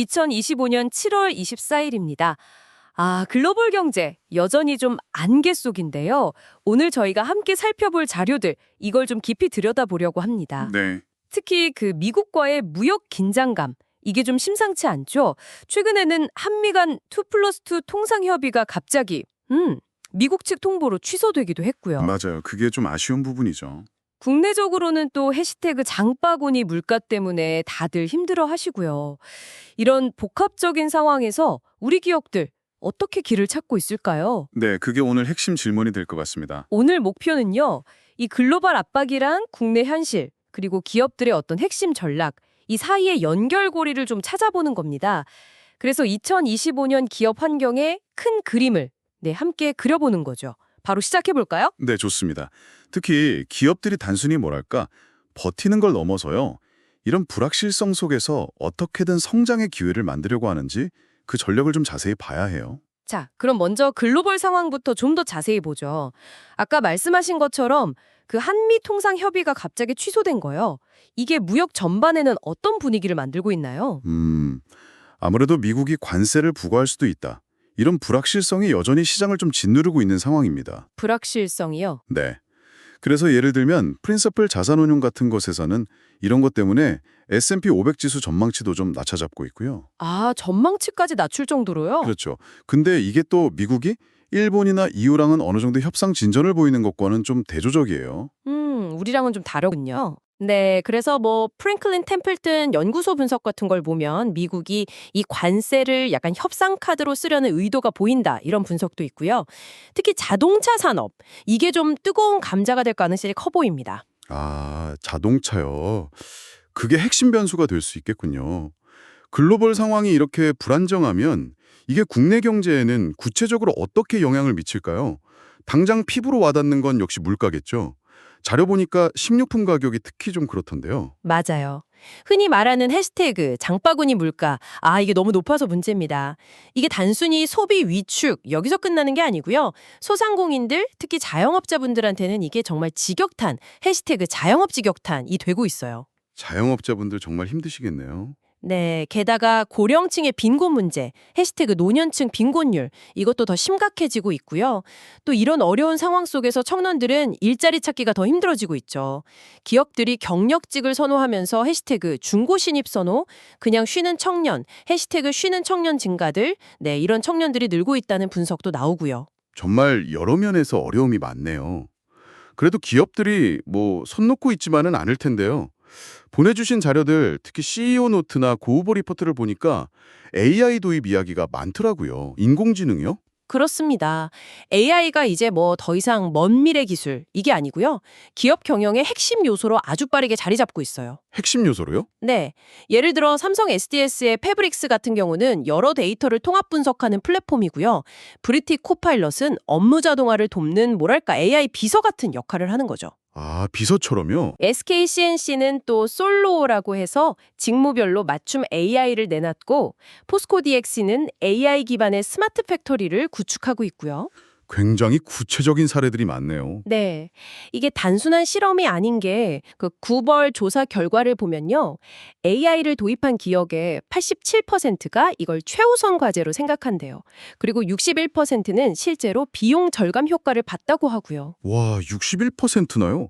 2025년 7월 24일입니다. 글로벌 경제 여전히 좀 안개 속인데요. 오늘 저희가 함께 살펴볼 자료들 이걸 좀 깊이 들여다보려고 합니다. 네. 특히 그 미국과의 무역 긴장감 이게 좀 심상치 않죠. 최근에는 한미 간 2+2 통상 협의가 갑자기 미국 측 통보로 취소되기도 했고요. 맞아요. 그게 좀 아쉬운 부분이죠. 국내적으로는 또 해시태그 장바구니 물가 때문에 다들 힘들어 하시고요. 이런 복합적인 상황에서 우리 기업들 어떻게 길을 찾고 있을까요? 네, 그게 오늘 핵심 질문이 될 것 같습니다. 오늘 목표는요. 이 글로벌 압박이랑 국내 현실, 그리고 기업들의 어떤 핵심 전략, 이 사이의 연결고리를 좀 찾아보는 겁니다. 그래서 2025년 기업 환경의 큰 그림을 함께 그려보는 거죠. 바로 시작해 볼까요? 네, 좋습니다. 특히 기업들이 단순히 뭐랄까 버티는 걸 넘어서요. 이런 불확실성 속에서 어떻게든 성장의 기회를 만들려고 하는지 그 전략을 좀 자세히 봐야 해요. 자, 그럼 먼저 글로벌 상황부터 좀 더 자세히 보죠. 아까 말씀하신 것처럼 그 한미 통상 협의가 갑자기 취소된 거요. 이게 무역 전반에는 어떤 분위기를 만들고 있나요? 아무래도 미국이 관세를 부과할 수도 있다. 이런 불확실성이 여전히 시장을 좀 짓누르고 있는 상황입니다. 불확실성이요. 네. 그래서 예를 들면 프린서플 자산운용 같은 곳에서는 이런 것 때문에 S&P 500 지수 전망치도 좀 낮춰잡고 있고요. 전망치까지 낮출 정도로요? 그렇죠. 근데 이게 또 미국이 일본이나 EU랑은 어느 정도 협상 진전을 보이는 것과는 좀 대조적이에요. 우리랑은 좀 다르군요. 네, 그래서 프랭클린 템플튼 연구소 분석 같은 걸 보면 미국이 이 관세를 약간 협상 카드로 쓰려는 의도가 보인다 이런 분석도 있고요. 특히 자동차 산업, 이게 좀 뜨거운 감자가 될 가능성이 커 보입니다. 자동차요. 그게 핵심 변수가 될 수 있겠군요. 글로벌 상황이 이렇게 불안정하면 이게 국내 경제에는 구체적으로 어떻게 영향을 미칠까요? 당장 피부로 와닿는 건 역시 물가겠죠. 자료 보니까 식료품 가격이 특히 좀 그렇던데요. 맞아요. 흔히 말하는 해시태그 장바구니 물가, 이게 너무 높아서 문제입니다. 이게 단순히 소비 위축, 여기서 끝나는 게 아니고요. 소상공인들, 특히 자영업자분들한테는 이게 정말 직격탄, 해시태그 자영업 직격탄이 되고 있어요. 자영업자분들 정말 힘드시겠네요. 네, 게다가 고령층의 빈곤 문제, 해시태그 노년층 빈곤율, 이것도 더 심각해지고 있고요. 또 이런 어려운 상황 속에서 청년들은 일자리 찾기가 더 힘들어지고 있죠. 기업들이 경력직을 선호하면서 해시태그 중고 신입 선호, 그냥 쉬는 청년, 해시태그 쉬는 청년 증가들, 이런 청년들이 늘고 있다는 분석도 나오고요. 정말 여러 면에서 어려움이 많네요. 그래도 기업들이 손 놓고 있지만은 않을 텐데요. 보내주신 자료들, 특히 CEO 노트나 고후보 리포트를 보니까 AI 도입 이야기가 많더라고요. 인공지능이요? 그렇습니다. AI가 이제 더 이상 먼 미래 기술, 이게 아니고요. 기업 경영의 핵심 요소로 아주 빠르게 자리 잡고 있어요. 핵심 요소로요? 네. 예를 들어 삼성 SDS의 패브릭스 같은 경우는 여러 데이터를 통합 분석하는 플랫폼이고요. 브리티 코파일럿은 업무 자동화를 돕는 AI 비서 같은 역할을 하는 거죠. 비서처럼요? SK CNC는 또 솔로라고 해서 직무별로 맞춤 AI를 내놨고 포스코 DX는 AI 기반의 스마트 팩토리를 구축하고 있고요. 굉장히 구체적인 사례들이 많네요. 네. 이게 단순한 실험이 아닌 게 그 구벌 조사 결과를 보면요. AI를 도입한 기업의 87%가 이걸 최우선 과제로 생각한대요. 그리고 61%는 실제로 비용 절감 효과를 봤다고 하고요. 와, 61%나요?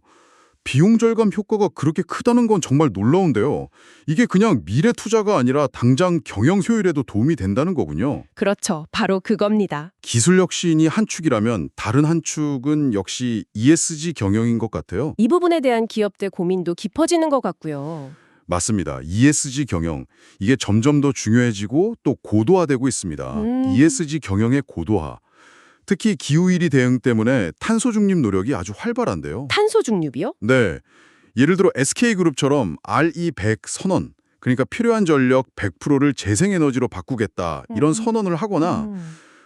비용 절감 효과가 그렇게 크다는 건 정말 놀라운데요. 이게 그냥 미래 투자가 아니라 당장 경영 효율에도 도움이 된다는 거군요. 그렇죠. 바로 그겁니다. 기술 혁신이 한 축이라면 다른 한 축은 역시 ESG 경영인 것 같아요. 이 부분에 대한 기업들 고민도 깊어지는 것 같고요. 맞습니다. ESG 경영. 이게 점점 더 중요해지고 또 고도화되고 있습니다. ESG 경영의 고도화. 특히 기후위기 대응 때문에 탄소 중립 노력이 아주 활발한데요. 탄소 중립이요? 네. 예를 들어 SK그룹처럼 RE100 선언, 그러니까 필요한 전력 100%를 재생에너지로 바꾸겠다 이런 선언을 하거나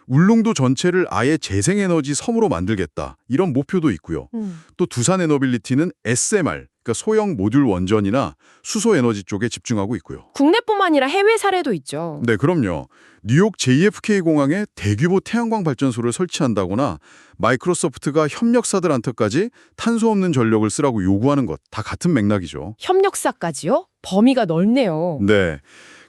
울릉도 전체를 아예 재생에너지 섬으로 만들겠다 이런 목표도 있고요. 또 두산에너빌리티는 SMR, 그러니까 소형 모듈 원전이나 수소에너지 쪽에 집중하고 있고요. 국내뿐만 아니라 해외 사례도 있죠. 네, 그럼요. 뉴욕 JFK 공항에 대규모 태양광 발전소를 설치한다거나 마이크로소프트가 협력사들한테까지 탄소 없는 전력을 쓰라고 요구하는 것 다 같은 맥락이죠. 협력사까지요? 범위가 넓네요. 네.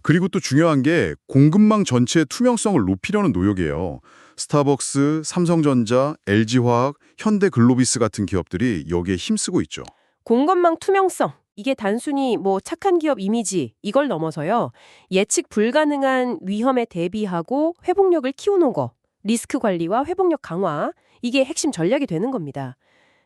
그리고 또 중요한 게 공급망 전체의 투명성을 높이려는 노력이에요. 스타벅스, 삼성전자, LG화학, 현대글로비스 같은 기업들이 여기에 힘쓰고 있죠. 공급망 투명성. 이게 단순히 뭐 착한 기업 이미지 이걸 넘어서요. 예측 불가능한 위험에 대비하고 회복력을 키우는 거. 리스크 관리와 회복력 강화. 이게 핵심 전략이 되는 겁니다.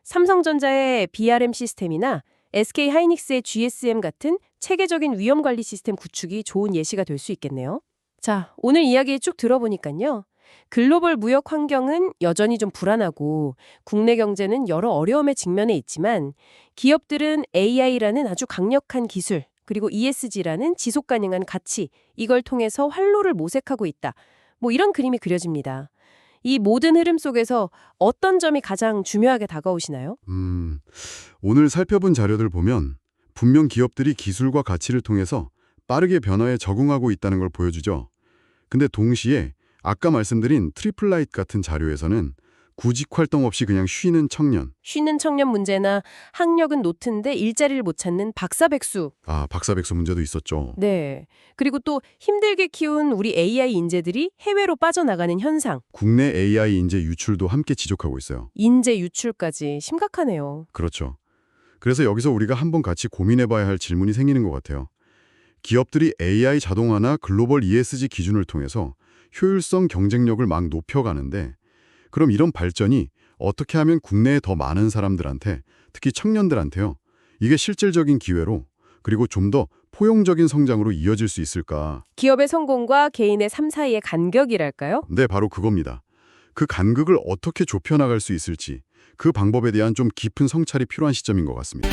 삼성전자의 BRM 시스템이나 SK하이닉스의 GSM 같은 체계적인 위험 관리 시스템 구축이 좋은 예시가 될 수 있겠네요. 자, 오늘 이야기 쭉 들어보니까요. 글로벌 무역 환경은 여전히 좀 불안하고 국내 경제는 여러 어려움에 직면해 있지만 기업들은 AI라는 아주 강력한 기술 그리고 ESG라는 지속 가능한 가치 이걸 통해서 활로를 모색하고 있다. 뭐 이런 그림이 그려집니다. 이 모든 흐름 속에서 어떤 점이 가장 중요하게 다가오시나요? 오늘 살펴본 자료들 보면 분명 기업들이 기술과 가치를 통해서 빠르게 변화에 적응하고 있다는 걸 보여주죠. 근데 동시에 아까 말씀드린 트리플라이트 같은 자료에서는 구직 활동 없이 그냥 쉬는 청년. 쉬는 청년 문제나 학력은 높은데 일자리를 못 찾는 박사백수. 박사백수 문제도 있었죠. 네. 그리고 또 힘들게 키운 우리 AI 인재들이 해외로 빠져나가는 현상. 국내 AI 인재 유출도 함께 지적하고 있어요. 인재 유출까지 심각하네요. 그렇죠. 그래서 여기서 우리가 한번 같이 고민해봐야 할 질문이 생기는 것 같아요. 기업들이 AI 자동화나 글로벌 ESG 기준을 통해서 효율성 경쟁력을 막 높여가는데 그럼 이런 발전이 어떻게 하면 국내에 더 많은 사람들한테 특히 청년들한테요. 이게 실질적인 기회로 그리고 좀 더 포용적인 성장으로 이어질 수 있을까? 기업의 성공과 개인의 삶 사이의 간격이랄까요? 네, 바로 그겁니다. 그 간극을 어떻게 좁혀나갈 수 있을지 그 방법에 대한 좀 깊은 성찰이 필요한 시점인 것 같습니다.